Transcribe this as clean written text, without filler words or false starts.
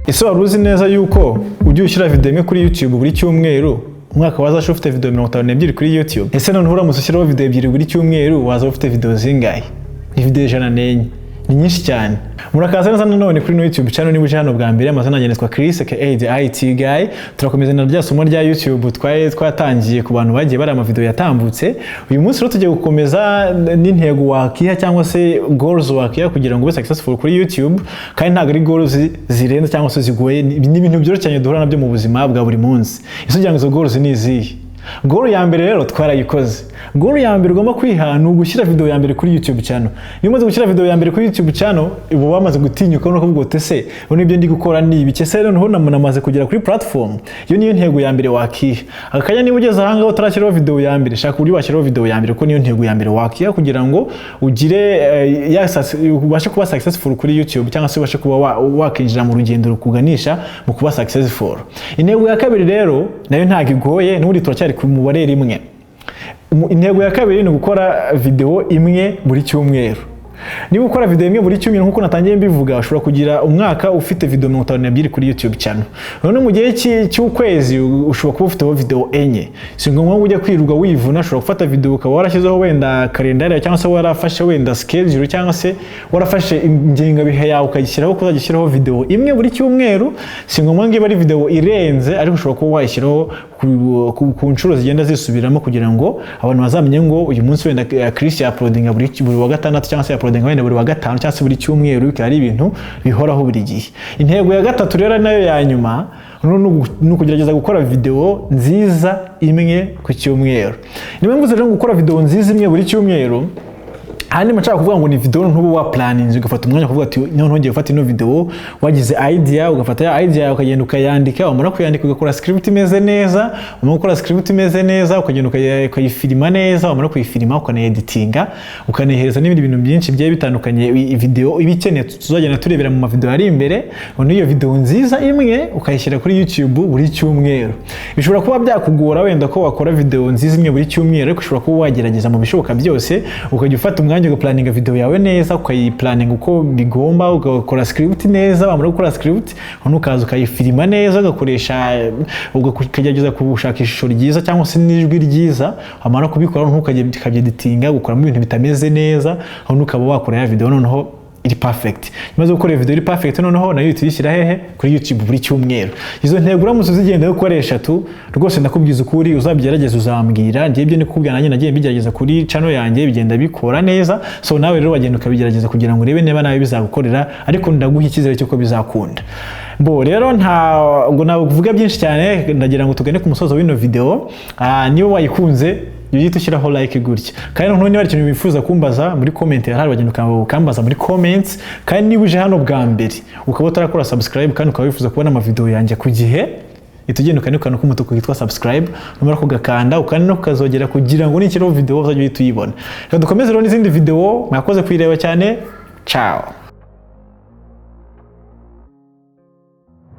Ese wari uzi neza yuko ujya ushyira video imwe kuri YouTube buri cyumweru umwaka waza ufite video 52 kuri YouTube? Ese none uramutse ushyiraho video ebyiri buri cyumweru waza ufite video zingahe? Ni video 104. Ni nyinshi cyane. Murakaza neza none kuri YouTube channel niba uje hano bwa mbere, amazina yanjye nitwa Chris aka the IT guy. Turakomeza na rya somo rya YouTube twatangiye ku bantu bagiye bari ama video yatambutse. Uyu munsi rero tugiye gukomeza n'intego wakiha cyangwa se goals wakiha kugira ngo ube successful kuri YouTube, kandi ntago ari goals zirenze cyangwa se zigoye, ni ibintu byoroshye cyane duhura nabyo mu buzima bwa buri munsi. Ese ugira ngo izo goals ni izihe? Goal ya mbere rero twarayikoze. Goal ya mbere ugomba kwiha ni ugushyira video ya mbere kuri YouTube channel. Niyo umaze gushyira video ya mbere kuri YouTube channel, ubu wamaze gutinyuka no kuvuga uti se bone ibyo ndi gukora ni ibiki? Se rero namaze kugera kuri platform. Iyo niyo ntego ya mbere wakiha. Akanya niba ugeze ahanga utarakiraho video ya mbere, shaka uburyo washyiraho video ya mbere, ko niyo ntego ya mbere wakiha kugira ngo ugire ubashe kuba successful kuri YouTube, cyangwa se ubashe kuba wakinjira mu rugendo rukuganisha mu kuba successful. Intego ya kabiri rero nayo ntago igoye, n'ubundi turacyari ku mubare rimwe. Intego ya kabiri ni gukora video imwe buri cyumweru. Niba ukora video imwe buri cyumweru nkuko natangiye mbivuga, ushobora kugira umwaka ufite video 52 kuri YouTube channel. None mu gihe cy'ukwezi ushobora kuba ufite video enye. Si ngombwa ujya kwiruga wivuna, ushobora gufata video ukaba warashyizeho wenda calendar cyangwa se warafashe wenda schedule cyangwa se warafashe ingenga bihe yawe ukayishyiraho kuzagishyiraho video imwe buri cyumweru. Si ngombwa ngiba ari video irenze, ariko ushobora kuba wayishyiraho ku nshuro zigenda zisubiramo kugira ngo abantu bazamenye ngo uyu munsi wenda Chris uploadinga buri wa gatandatu cyangwa se uploadinga wenda buri wa gatanu cyangwa se buri cyumweru, bikaba ari ibintu bihoraho buri gihe. Intego ya gatatu rero nayo ya nyuma ni ukugerageza gukora video nziza imwe ku cyumweru. Niba mvuze rero gukora video nziza imwe buri cyumweru, handi machaka kuvuga ngo ni video ntubu wa planning, ugafata umwanya kuvuga ati none ngiye gufata ino video, wagize idea ugafata ya idea ukagenda ukayandika, umara kuyandika ugakora script imeze neza, umara gukora script imeze neza ukagenda ukayifilima neza, umara kuyifilima ukanaeditinga, ukanahereza n'ibindi bintu byinshi byaye bitandukanye video ibikeneye tuzagenda turebera mu video ari imbere. None iyo video nziza imwe ukayishyira kuri YouTube buri cyumweru. Bishobora kuba byakugora wenda ko wakora video nziza imwe buri cyumweru, ariko ushobora kuba wagerageza mu bishoboka byose, ukajya ufata umwanya ugaplaninga video yawe neza, ukayiplaninga uko bigomba, ugakora script neza, wamara gukora script ukaza ukayifilima neza, ukagerageza gushaka ishusho ryiza cyangwa se n'ijwi ryiza, wamara kubikora ntukajye gukoramo ibintu bitameze neza, ukaba wakora ya video noneho iri perfect. Imaze gukora video iri perfect noneho nayo tuyishyira hehe kuri YouTube buri cyumweru. Izo ntego uramutse uzigenda ukoresha rwose ndakubwiza ukuri uzabigerageza uzambwira. Ngiye ibyo nikubwira nanjye nagiye mbigerageza kuri channel yanjye bigenda bikora neza. So nawe rero wagenda ukabigerageza kugira ngo urebe niba nawe bizagukorera, ariko ndaguha icyizere cyo ko bizakunda. Bo rero ntabwo navuga byinshi cyane, ndagira ngo tugane ku musozo w'ino video. Niba wayikunze yujye tushyiraho like gutya, kandi none niba ari ikintu wifuza kumbaza muri comment hari bagenda ukambaza muri comments, kandi niba uje hano bwa mbere ukaba utarakora subscribe kandi ukaba wifuza kubona ama video yanjye ku gihe, itugenda ukanikana ku mutuku hitwa subscribe, numara kugakanda ukana ukazogera kugira ngo nikiro video uzajye tuyibona. Reka dukomeze rero n'izindi video, mwakoze kwireba cyane. Ciao.